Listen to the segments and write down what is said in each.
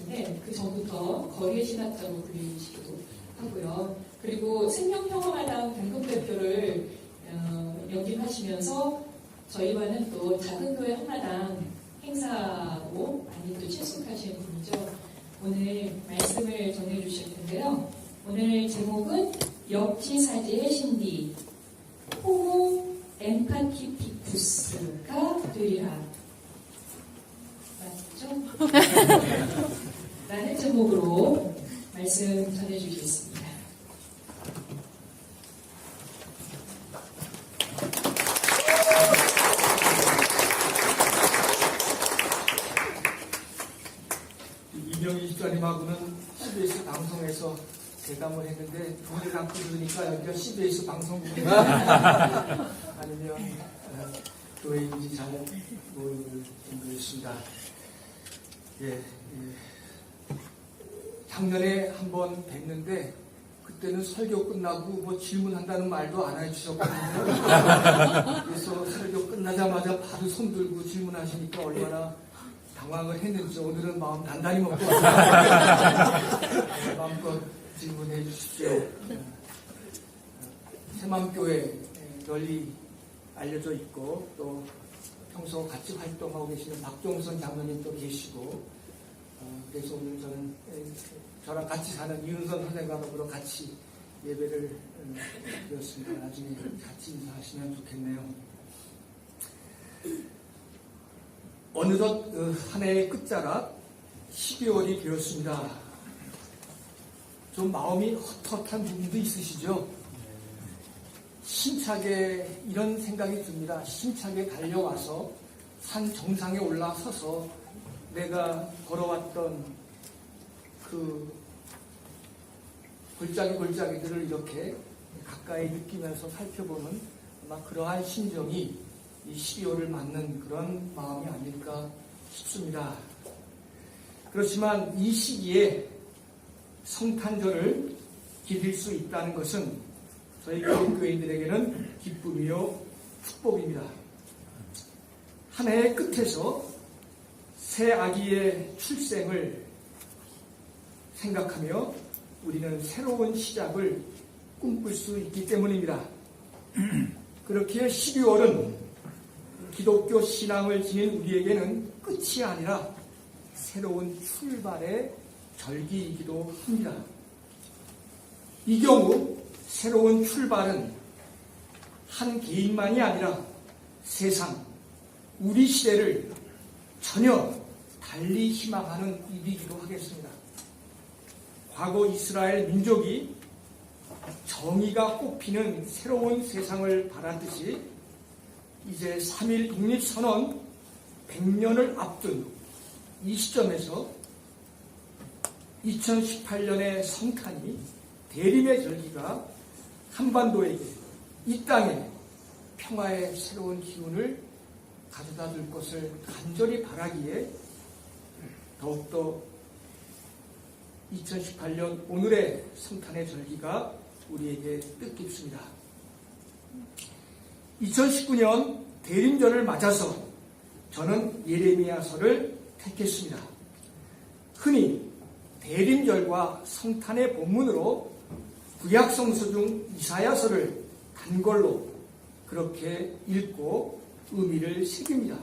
같은데 그 전부터 거리의 신학자로 불리시기도 하고요. 그리고 생명평화마당 당금대표를 역임하시면서 저희와는 또 작은교회 한마당 행사로 많이 또 친숙하신 분이죠. 오늘 말씀을 전해주실 텐데요. 오늘 제목은 역지사지의 신비, 호모 엠파티피쿠스가 되리라. 맞죠? 라는 제목으로 말씀 전해주시겠습니다. 이명희 집사님하고는 CBS 방송에서 대담을 했는데 돈을 갖고 들으니까 여기가 CBS 방송국인지 아니면 교회인지 잘 모르는 정도였습니다. 작년에 한번 뵀는데 그때는 설교 끝나고 뭐 질문한다는 말도 안 해주셨거든요. 그래서 설교 끝나자마자 바로 손 들고 질문하시니까 얼마나 당황을 했는지 오늘은 마음 단단히 먹고 마음껏 질문해 주십시오. 새맘교회 널리 알려져 있고 또 평소 같이 활동하고 계시는 박종선 장로님도 계시고 그래서 오늘 저는 저랑 같이 사는 이은선 선생님하고 같이 예배를 드렸습니다. 나중에 같이 인사하시면 좋겠네요. 어느덧 한 해의 끝자락 12월이 되었습니다. 좀 마음이 헛헛한 부분도 있으시죠? 힘차게 이런 생각이 듭니다. 힘차게 달려와서 산 정상에 올라서서 내가 걸어왔던 그 골짜기들을 이렇게 가까이 느끼면서 살펴보는 아마 그러한 심정이 이 12월을 맞는 그런 마음이 아닐까 싶습니다. 그렇지만 이 시기에 성탄절을 기릴 수 있다는 것은 저희 교인들에게는 기쁨이요 축복입니다. 한 해의 끝에서 새 아기의 출생을 생각하며 우리는 새로운 시작을 꿈꿀 수 있기 때문입니다. 그렇기에 12월은 기독교 신앙을 지닌 우리에게는 끝이 아니라 새로운 출발의 절기이기도 합니다. 이 경우 새로운 출발은 한 개인만이 아니라 세상, 우리 시대를 전혀 달리 희망하는 일이기도 하겠습니다. 과거 이스라엘 민족이 정의가 꽃피는 새로운 세상을 바라듯이 이제 3.1 독립선언 100년을 앞둔 이 시점에서 2018년의 성탄이 대림의 절기가 한반도에게 이 땅에 평화의 새로운 기운을 가져다 줄 것을 간절히 바라기에 더욱더 2018년 오늘의 성탄의 절기가 우리에게 뜻깊습니다. 2019년 대림절을 맞아서 저는 예레미야서를 택했습니다. 흔히 대림절과 성탄의 본문으로 구약성서 중 이사야서를 단걸로 그렇게 읽고 의미를 새깁니다.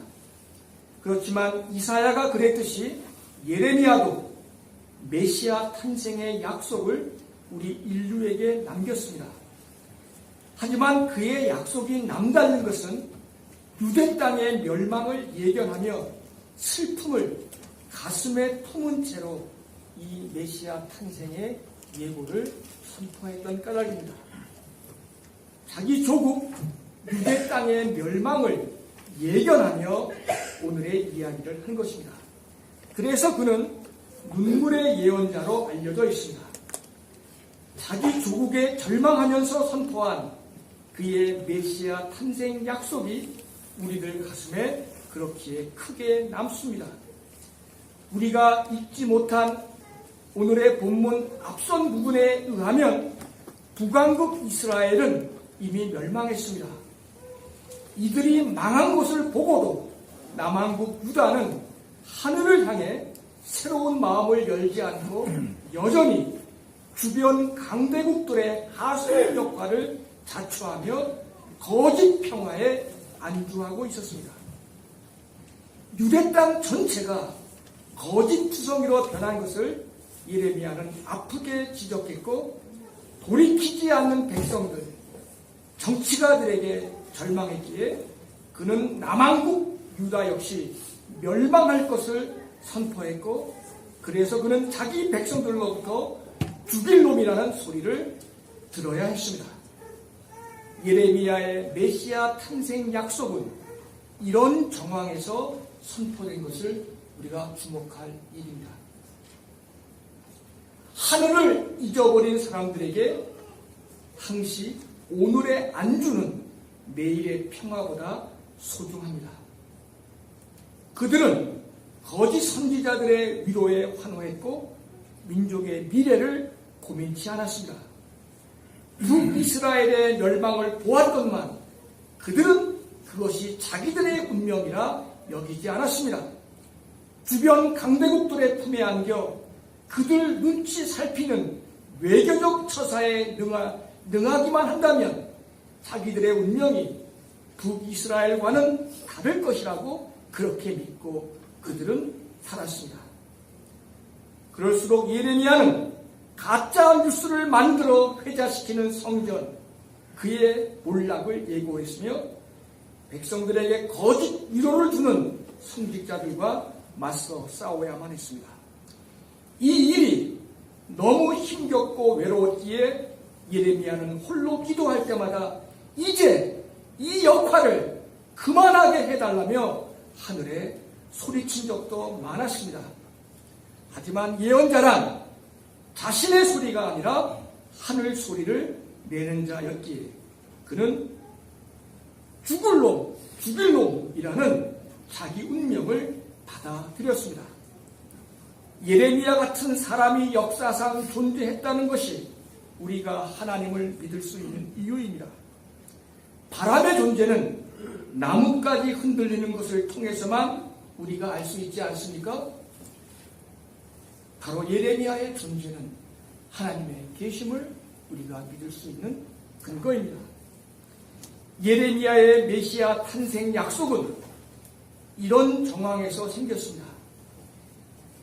그렇지만 이사야가 그랬듯이 예레미야도 메시아 탄생의 약속을 우리 인류에게 남겼습니다. 하지만 그의 약속이 남다른 것은 유대 땅의 멸망을 예견하며 슬픔을 가슴에 품은 채로 이 메시아 탄생의 예고를 선포했던 까닭입니다. 자기 조국 유대 땅의 멸망을 예견하며 오늘의 이야기를 한 것입니다. 그래서 그는 눈물의 예언자로 알려져 있습니다. 자기 조국에 절망하면서 선포한 그의 메시아 탄생 약속이 우리들 가슴에 그렇게 크게 남습니다. 우리가 잊지 못한 오늘의 본문 앞선 부분에 의하면 북왕국 이스라엘은 이미 멸망했습니다. 이들이 망한 것을 보고도 남왕국 유다는 하늘을 향해 새로운 마음을 열지 않고 여전히 주변 강대국들의 하수인 역할을 자초하며 거짓 평화에 안주하고 있었습니다. 유대 땅 전체가 거짓 투성이로 변한 것을 예레미야는 아프게 지적했고, 돌이키지 않는 백성들, 정치가들에게 절망했기에 그는 남왕국 유다 역시 멸망할 것을 선포했고, 그래서 그는 자기 백성들로부터 죽일 놈이라는 소리를 들어야 했습니다. 예레미야의 메시아 탄생 약속은 이런 정황에서 선포된 것을 우리가 주목할 일입니다. 하늘을 잊어버린 사람들에게 항시 오늘의 안주는 내일의 평화보다 소중합니다. 그들은 거짓 선지자들의 위로에 환호했고 민족의 미래를 고민치 않았습니다. 북이스라엘의 멸망을 보았건만 그들은 그것이 자기들의 운명이라 여기지 않았습니다. 주변 강대국들의 품에 안겨 그들 눈치 살피는 외교적 처사에 능하기만 한다면 자기들의 운명이 북이스라엘과는 다를 것이라고 그렇게 믿고 그들은 살았습니다. 그럴수록 예레미야는 가짜 뉴스를 만들어 회자시키는 성전, 그의 몰락을 예고했으며 백성들에게 거짓 위로를 주는 성직자들과 맞서 싸워야만 했습니다. 이 일이 너무 힘겹고 외로웠기에 예레미야는 홀로 기도할 때마다 이제 이 역할을 그만하게 해달라며 하늘에 소리친 적도 많았습니다. 하지만 예언자란 자신의 소리가 아니라 하늘 소리를 내는 자였기에 그는 죽일 놈이라는 자기 운명을 받아들였습니다. 예레미야 같은 사람이 역사상 존재했다는 것이 우리가 하나님을 믿을 수 있는 이유입니다. 바람의 존재는 나뭇가지 흔들리는 것을 통해서만 우리가 알 수 있지 않습니까? 바로 예레미야의 존재는 하나님의 계심을 우리가 믿을 수 있는 근거입니다. 예레미야의 메시아 탄생 약속은 이런 정황에서 생겼습니다.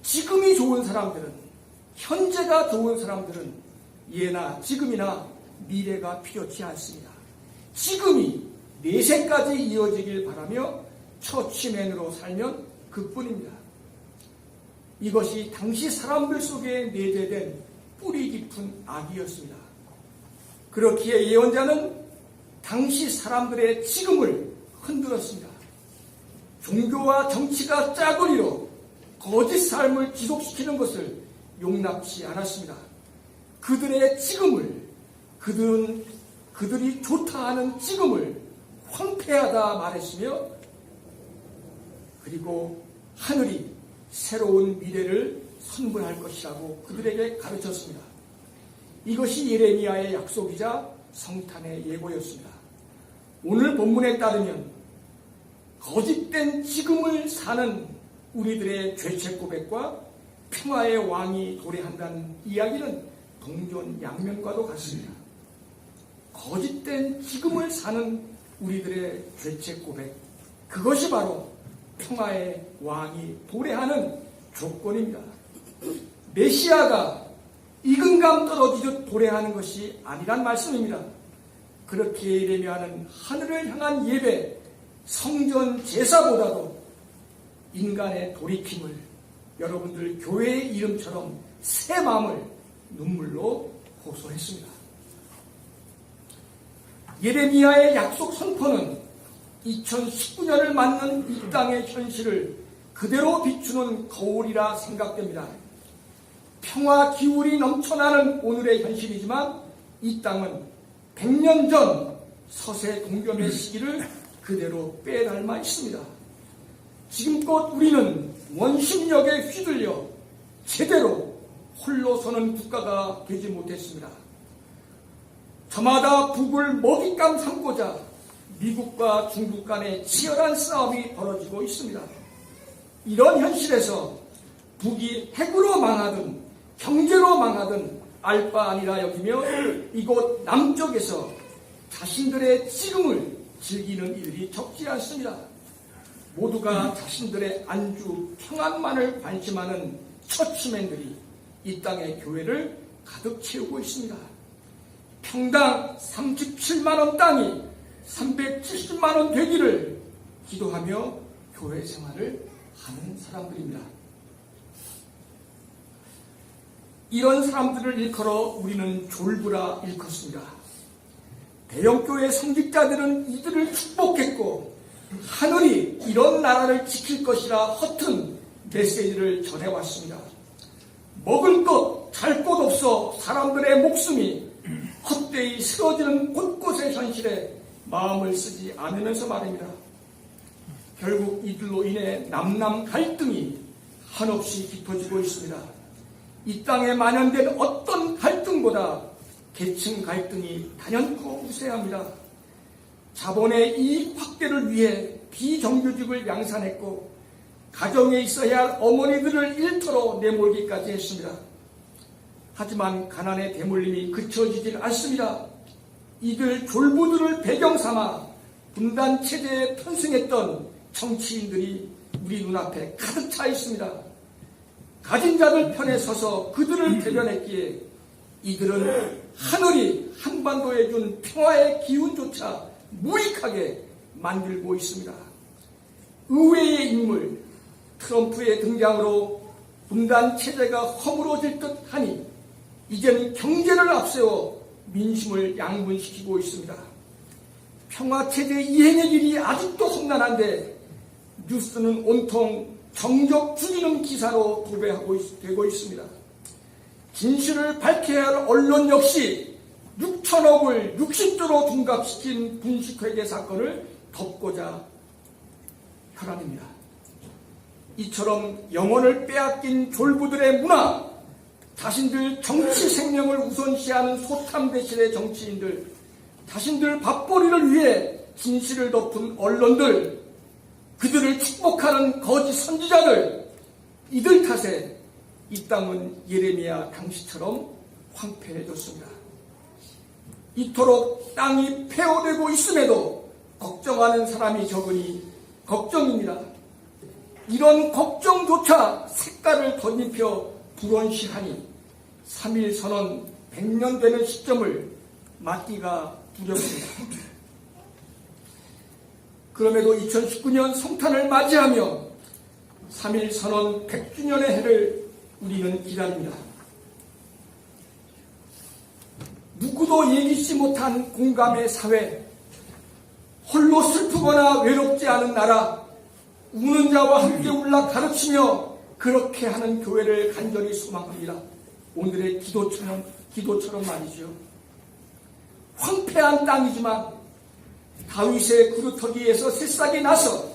지금이 좋은 사람들은, 현재가 좋은 사람들은 예나 지금이나 미래가 필요치 않습니다. 지금이 내세까지 이어지길 바라며 처치맨으로 살면 그뿐입니다. 이것이 당시 사람들 속에 내재된 뿌리 깊은 악이었습니다. 그렇기에 예언자는 당시 사람들의 지금을 흔들었습니다. 종교와 정치가 짜고리로 거짓 삶을 지속시키는 것을 용납치 않았습니다. 그들의 지금을, 그들이 좋다 하는 지금을 황폐하다 말했으며, 그리고 하늘이 새로운 미래를 선물할 것이라고 그들에게 가르쳤습니다. 이것이 예레미야의 약속이자 성탄의 예고였습니다. 오늘 본문에 따르면 거짓된 지금을 사는 우리들의 죄책 고백과 평화의 왕이 도래한다는 이야기는 동전양면과도 같습니다. 거짓된 지금을 사는 우리들의 죄책 고백, 그것이 바로 평화의 왕이 도래하는 조건입니다. 메시아가 익은감 떨어지듯 도래하는 것이 아니란 말씀입니다. 그렇게 예레미야는 하늘을 향한 예배, 성전 제사보다도 인간의 돌이킴을, 여러분들 교회의 이름처럼 새 마음을 눈물로 호소했습니다. 예레미야의 약속 선포는 2019년을 맞는 이 땅의 현실을 그대로 비추는 거울이라 생각됩니다. 평화 기울이 넘쳐나는 오늘의 현실이지만 이 땅은 100년 전 서세 동경의 시기를 그대로 빼닮아 있습니다. 지금껏 우리는 원심력에 휘둘려 제대로 홀로 서는 국가가 되지 못했습니다. 저마다 북을 먹잇감 삼고자 미국과 중국 간의 치열한 싸움이 벌어지고 있습니다. 이런 현실에서 북이 핵으로 망하든 경제로 망하든 알 바 아니라 여기며 이곳 남쪽에서 자신들의 지금을 즐기는 이들이 적지 않습니다. 모두가 자신들의 안주 평안만을 관심하는 처치맨들이 이 땅의 교회를 가득 채우고 있습니다. 평당 37만원 땅이 370만원 되기를 기도하며 교회 생활을 하는 사람들입니다. 이런 사람들을 일컬어 우리는 졸부라 일컫습니다. 대형교회 성직자들은 이들을 축복했고 하늘이 이런 나라를 지킬 것이라 허튼 메시지를 전해왔습니다. 먹을 것, 잘 것 없어 사람들의 목숨이 헛되이 쓰러지는 곳곳의 현실에 마음을 쓰지 않으면서 말입니다. 결국 이들로 인해 남남 갈등이 한없이 깊어지고 있습니다. 이 땅에 만연된 어떤 갈등보다 계층 갈등이 단연코 우세합니다. 자본의 이익 확대를 위해 비정규직을 양산했고 가정에 있어야 할 어머니들을 일터로 내몰기까지 했습니다. 하지만 가난의 대물림이 그쳐지질 않습니다. 이들 졸부들을 배경 삼아 분단 체제에 편승했던 정치인들이 우리 눈앞에 가득 차 있습니다. 가진 자들 편에 서서 그들을 대변했기에 이들은 하늘이 한반도에 준 평화의 기운조차 무익하게 만들고 있습니다. 의외의 인물 트럼프의 등장으로 분단 체제가 허물어질 듯 하니 이제는 경제를 앞세워 민심을 양분시키고 있습니다. 평화체제 이행의 길이 아직도 험난한데 뉴스는 온통 정적 죽이는 기사로 도배되고 있습니다. 진실을 밝혀야 할 언론 역시 6천억을 60조로 둔갑시킨 분식회계 사건을 덮고자 혈안입니다. 이처럼 영혼을 빼앗긴 졸부들의 문화, 자신들 정치 생명을 우선시하는 소탐대실의 정치인들, 자신들 밥벌이를 위해 진실을 덮은 언론들, 그들을 축복하는 거짓 선지자들, 이들 탓에 이 땅은 예레미야 당시처럼 황폐해졌습니다. 이토록 땅이 폐허되고 있음에도 걱정하는 사람이 적으니 걱정입니다. 이런 걱정조차 색깔을 덧입혀 불온시하니 3.1 선언 100년 되는 시점을 맞기가 두렵습니다. 그럼에도 2019년 성탄을 맞이하며 3.1 선언 100주년의 해를 우리는 기다립니다. 누구도 예기치 못한 공감의 사회, 홀로 슬프거나 외롭지 않은 나라, 우는 자와 함께 울라 가르치며 그렇게 하는 교회를 간절히 소망합니다. 오늘의 기도처럼 말이죠. 황폐한 땅이지만 다윗의 그루터기에서 새싹이 나서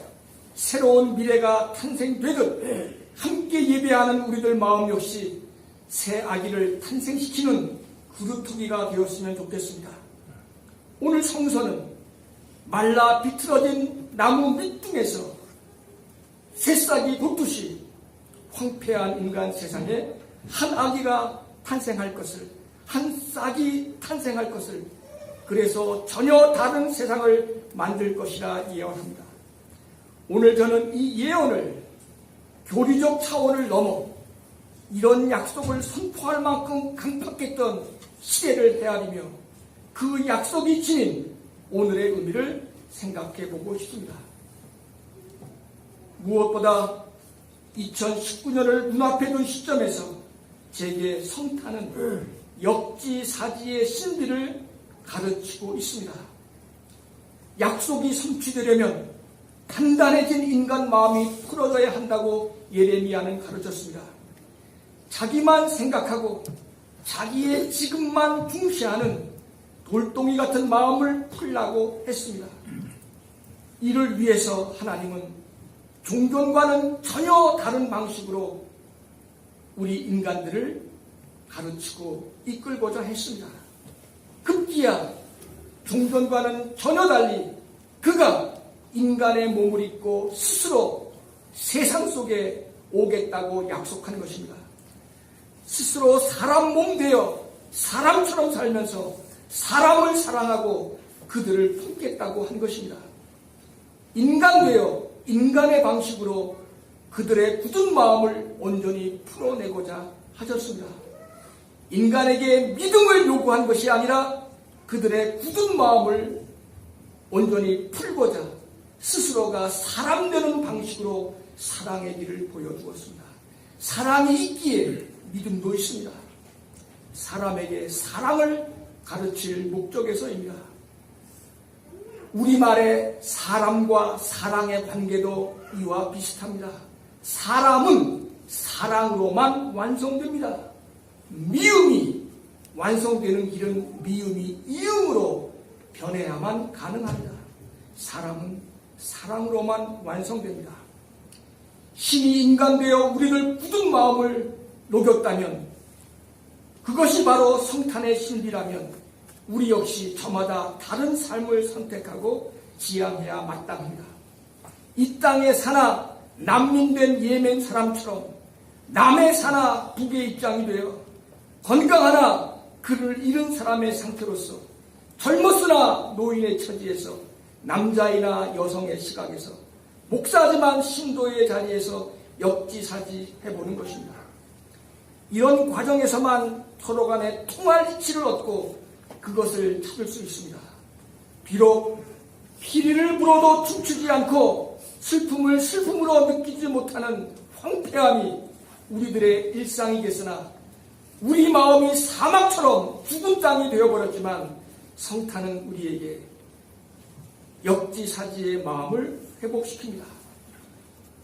새로운 미래가 탄생되듯 함께 예배하는 우리들 마음 역시 새 아기를 탄생시키는 그루터기가 되었으면 좋겠습니다. 오늘 성서는 말라 비틀어진 나무 밑둥에서 새싹이 돋듯이 황폐한 인간 세상에 한 아기가 탄생할 것을, 한 싹이 탄생할 것을, 그래서 전혀 다른 세상을 만들 것이라 예언합니다. 오늘 저는 이 예언을 교리적 차원을 넘어 이런 약속을 선포할 만큼 강팍했던 시대를 헤아리며 그 약속이 지닌 오늘의 의미를 생각해 보고 싶습니다. 무엇보다 2019년을 눈앞에 둔 시점에서 제게 성탄은 역지사지의 신비를 가르치고 있습니다. 약속이 성취되려면 단단해진 인간 마음이 풀어져야 한다고 예레미야는 가르쳤습니다. 자기만 생각하고 자기의 지금만 중시하는 돌덩이 같은 마음을 풀라고 했습니다. 이를 위해서 하나님은 종전과는 전혀 다른 방식으로 우리 인간들을 가르치고 이끌고자 했습니다. 급기야 종전과는 전혀 달리 그가 인간의 몸을 입고 스스로 세상 속에 오겠다고 약속한 것입니다. 스스로 사람 몸 되어 사람처럼 살면서 사람을 사랑하고 그들을 품겠다고 한 것입니다. 인간 되어 인간의 방식으로 그들의 굳은 마음을 온전히 풀어내고자 하셨습니다. 인간에게 믿음을 요구한 것이 아니라 그들의 굳은 마음을 온전히 풀고자 스스로가 사람 되는 방식으로 사랑의 길을 보여주었습니다. 사랑이 있기에 믿음도 있습니다. 사람에게 사랑을 가르칠 목적에서입니다. 우리말의 사람과 사랑의 관계도 이와 비슷합니다. 사람은 사랑으로만 완성됩니다. 미움이 완성되는 길은 미움이 이음으로 변해야만 가능합니다. 사람은 사랑으로만 완성됩니다. 신이 인간 되어 우리를 굳은 마음을 녹였다면 그것이 바로 성탄의 신비라면 우리 역시 저마다 다른 삶을 선택하고 지향해야 마땅합니다. 이 땅에 사나 난민된 예멘 사람처럼 남에 사나 북의 입장이 되어 건강하나 그를 잃은 사람의 상태로서 젊었으나 노인의 처지에서 남자이나 여성의 시각에서 목사지만 신도의 자리에서 역지사지 해보는 것입니다. 이런 과정에서만 서로 간에 통할 이치를 얻고 그것을 찾을 수 있습니다. 비록 피리를 불어도 춤추지 않고 슬픔을 슬픔으로 느끼지 못하는 황폐함이 우리들의 일상이겠으나 우리 마음이 사막처럼 죽은 땅이 되어버렸지만 성탄은 우리에게 역지사지의 마음을 회복시킵니다.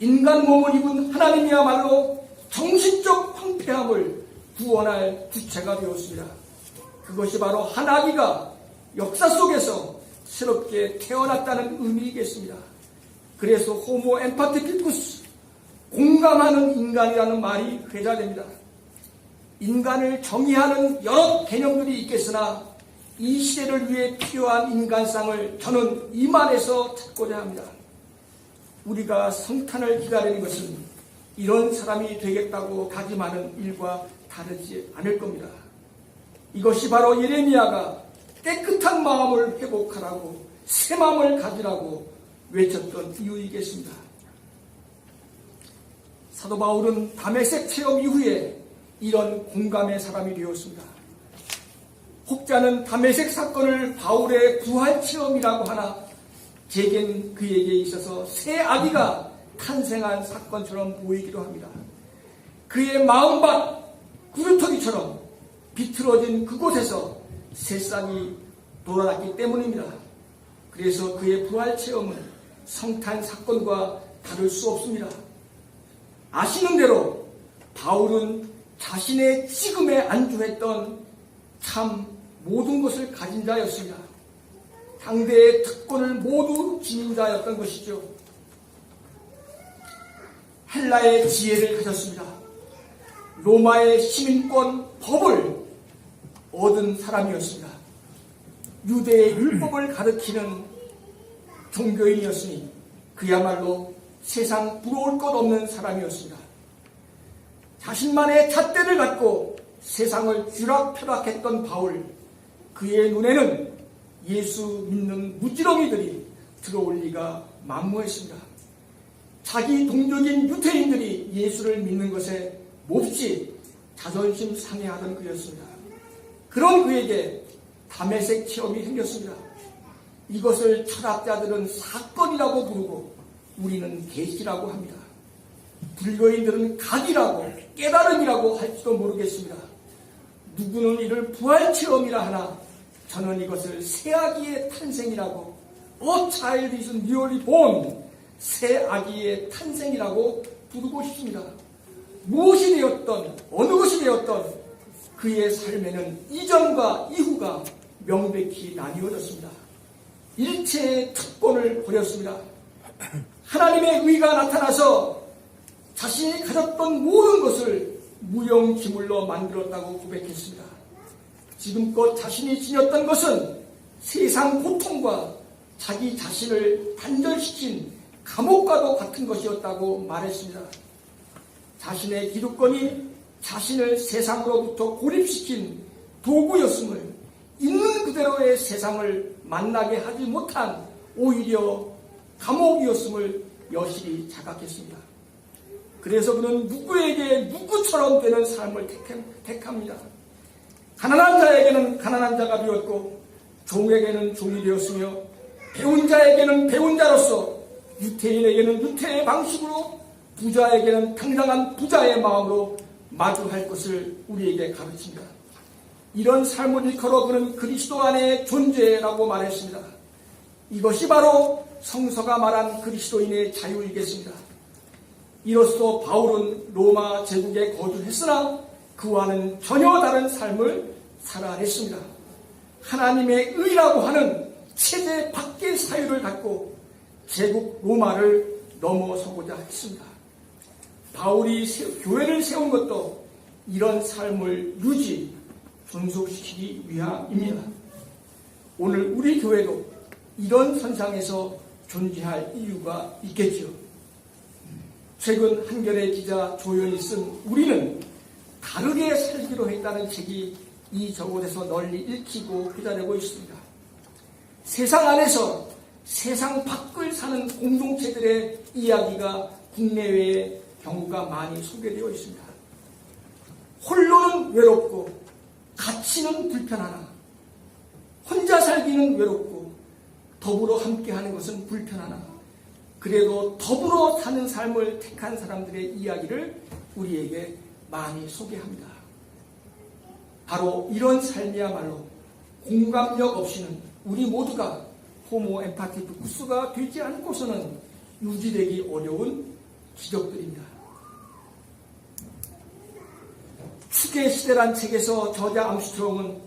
인간 몸을 입은 하나님이야말로 정신적 황폐함을 구원할 주체가 되었습니다. 그것이 바로 한 아기가 역사 속에서 새롭게 태어났다는 의미이겠습니다. 그래서 호모 엠파티피쿠스, 공감하는 인간이라는 말이 회자됩니다. 인간을 정의하는 여러 개념들이 있겠으나 이 시대를 위해 필요한 인간상을 저는 이 말에서 찾고자 합니다. 우리가 성탄을 기다리는 것은 이런 사람이 되겠다고 다짐하는 일과 다르지 않을 겁니다. 이것이 바로 예레미야가 깨끗한 마음을 회복하라고 새 마음을 가지라고 외쳤던 이유이겠습니다. 사도 바울은 다메섹 체험 이후에 이런 공감의 사람이 되었습니다. 혹자는 다메섹 사건을 바울의 부활 체험이라고 하나 제겐 그에게 있어서 새 아기가 탄생한 사건처럼 보이기도 합니다. 그의 마음밭 구루터기처럼 비틀어진 그곳에서 새싹이 돌아났기 때문입니다. 그래서 그의 부활 체험은 성탄 사건과 다를 수 없습니다. 아시는 대로 바울은 자신의 지금에 안주했던 참 모든 것을 가진 자였습니다. 당대의 특권을 모두 지닌 자였던 것이죠. 헬라의 지혜를 가졌습니다. 로마의 시민권 법을 얻은 사람이었습니다. 유대의 율법을 가르치는 종교인이었으니 그야말로 세상 부러울 것 없는 사람이었습니다. 자신만의 잣대를 갖고 세상을 쥐락펴락했던 바울, 그의 눈에는 예수 믿는 무지렁이들이 들어올 리가 만무했습니다. 자기 동족인 유태인들이 예수를 믿는 것에 몹시 자존심 상해하던 그였습니다. 그런 그에게 다메섹 체험이 생겼습니다. 이것을 철학자들은 사건이라고 부르고 우리는 계시라고 합니다. 불교인들은 각이라고 깨달음이라고 할지도 모르겠습니다. 누구는 이를 부활체험이라 하나 저는 이것을 새 아기의 탄생이라고 A child is newly born, 새 아기의 탄생이라고 부르고 싶습니다. 무엇이 되었던 어느 것이 되었던 그의 삶에는 이전과 이후가 명백히 나뉘어졌습니다. 일체의 특권을 버렸습니다. 하나님의 의가 나타나서 자신이 가졌던 모든 것을 무용지물로 만들었다고 고백했습니다. 지금껏 자신이 지녔던 것은 세상 고통과 자기 자신을 단절시킨 감옥과도 같은 것이었다고 말했습니다. 자신의 기득권이 자신을 세상으로부터 고립시킨 도구였음을, 있는 그대로의 세상을 만나게 하지 못한 오히려 감옥이었음을 여실히 자각했습니다. 그래서 그는 누구에게 누구처럼 되는 삶을 택합니다. 가난한 자에게는 가난한 자가 되었고, 종에게는 종이 되었으며, 배운 자에게는 배운 자로서, 유태인에게는 유태의 방식으로, 부자에게는 당당한 부자의 마음으로 마주할 것을 우리에게 가르칩니다. 이런 삶을 일컬어 그는 그리스도 안의 존재라고 말했습니다. 이것이 바로 성서가 말한 그리스도인의 자유이겠습니다. 이로써 바울은 로마 제국에 거주했으나 그와는 전혀 다른 삶을 살아냈습니다. 하나님의 의라고 하는 체제 밖의 사유를 갖고 제국 로마를 넘어서고자 했습니다. 바울이 교회를 세운 것도 이런 삶을 유지, 존속시키기 위함입니다. 오늘 우리 교회도 이런 선상에서 존재할 이유가 있겠지요. 최근 한겨레 기자 조연이 쓴 우리는 다르게 살기로 했다는 책이 이저곳에서 널리 읽히고 회자되고 있습니다. 세상 안에서 세상 밖을 사는 공동체들의 이야기가 국내외의 경우가 많이 소개되어 있습니다. 홀로는 외롭고 같이는 불편하나, 혼자 살기는 외롭고 더불어 함께하는 것은 불편하나, 그래도 더불어 사는 삶을 택한 사람들의 이야기를 우리에게 많이 소개합니다. 바로 이런 삶이야말로 공감력 없이는 우리 모두가 호모 엠파티쿠스가 되지 않고서는 유지되기 어려운 기적들입니다. 축의 시대란 책에서 저자 암스트롱은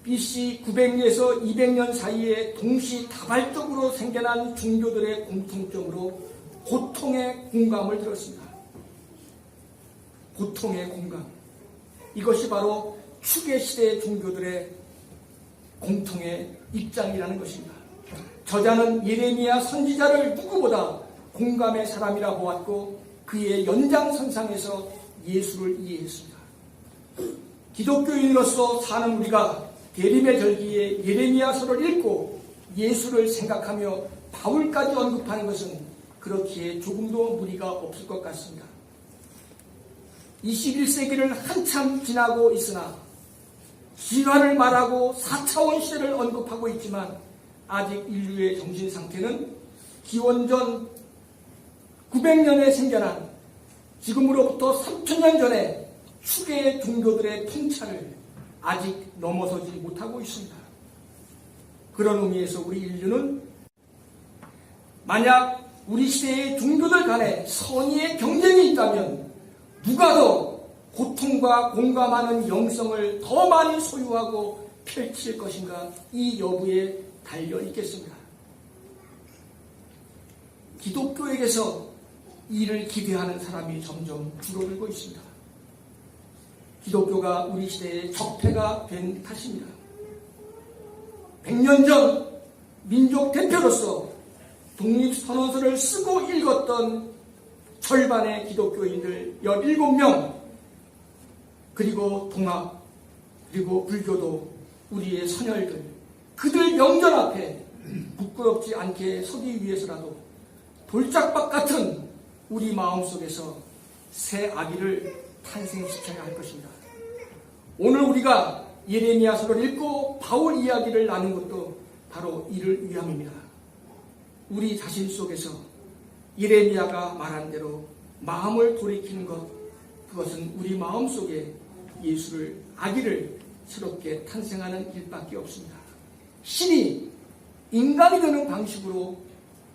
BC 900년에서 200년 사이에 동시다발적으로 생겨난 종교들의 공통점으로 고통의 공감을 들었습니다. 고통의 공감. 이것이 바로 축의 시대의 종교들의 공통의 입장이라는 것입니다. 저자는 예레미야 선지자를 누구보다 공감의 사람이라 보았고 그의 연장선상에서 예수를 이해했습니다. 기독교인으로서 사는 우리가 대림의 절기에 예레미야서를 읽고 예수를 생각하며 바울까지 언급하는 것은 그렇기에 조금도 무리가 없을 것 같습니다. 21세기를 한참 지나고 있으나 진화를 말하고 4차원 시대를 언급하고 있지만 아직 인류의 정신 상태는 기원전 900년에 생겨난 지금으로부터 3000년 전에 추계의 종교들의 통찰을 아직 넘어서지 못하고 있습니다. 그런 의미에서 우리 인류는 만약 우리 시대의 종교들 간에 선의의 경쟁이 있다면 누가 더 고통과 공감하는 영성을 더 많이 소유하고 펼칠 것인가, 이 여부에 달려 있겠습니다. 기독교에게서 이를 기대하는 사람이 점점 줄어들고 있습니다. 기독교가 우리 시대의 적폐가 된 탓입니다. 100년 전 민족 대표로서 독립선언서를 쓰고 읽었던 절반의 기독교인들 17명, 그리고 동학, 그리고 불교도 우리의 선열들, 그들 영전 앞에 부끄럽지 않게 서기 위해서라도 돌짝박 같은 우리 마음속에서 새 아기를 탄생시켜야 할 것입니다. 오늘 우리가 예레미야서를 읽고 바울 이야기를 나눈 것도 바로 이를 위함입니다. 우리 자신 속에서 예레미야가 말한 대로 마음을 돌이키는 것, 그것은 우리 마음속에 예수를, 아기를 새롭게 탄생하는 일밖에 없습니다. 신이 인간이 되는 방식으로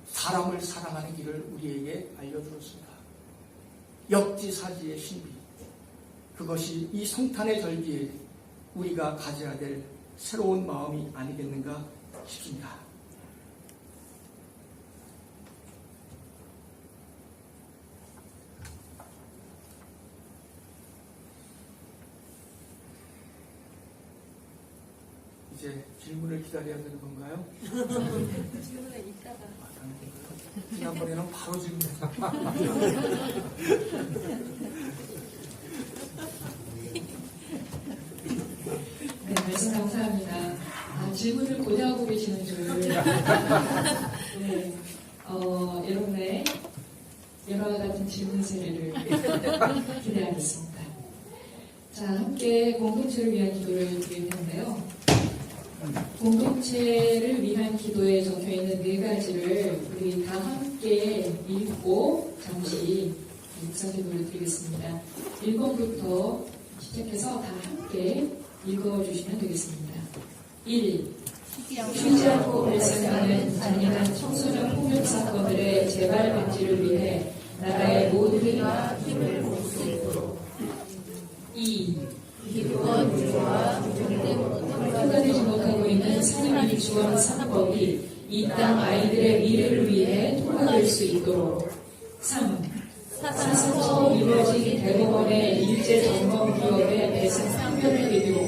사람을 사랑하는 길을 우리에게 알려주었습니다. 역지사지의 신비, 그것이 이 성탄의 절기에 우리가 가져야 될 새로운 마음이 아니겠는가 싶습니다. 이제 질문을 기다려야 되는 건가요? 질문은 이따가. 지난번에는 바로 질문해서 네, 말씀 감사합니다. 질문을 고려하고 계시는 줄. 네, 여러분의 여러 같은 질문 세례를 기대하겠습니다. 자, 함께 공동체를 위한 기도를 드릴 텐데요. 공동체를 위한 기도에 적혀 있는 네 가지를 우리 다 함께 읽고 잠시 묵상 기도를 드리겠습니다. 1번부터 시작해서 다 함께 읽어주시면 되겠습니다. 1. 쉬지 않고 발생하는 잔인한 청소년 폭력 사건들의 재발 방지를 위해 나라의 모든 힘을 모을 수 있도록. 2. 기득권 구조와 통과되지 못하고 있는 산림민이 지원 3법이 이 땅 아이들의 미래를 위해 통과될 수 있도록. 3. 사상처 이루어진 대법원의 일제 점검 기업의 배상 판결을 계기로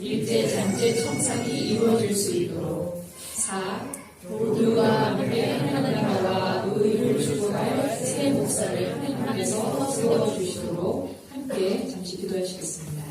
일제 잔재 청산이 이루어질 수 있도록. 4. 모두가 함께 하나님 나라와 의를 추구할 새 목사를 하나님께서 세워주시도록 함께 잠시 기도하시겠습니다.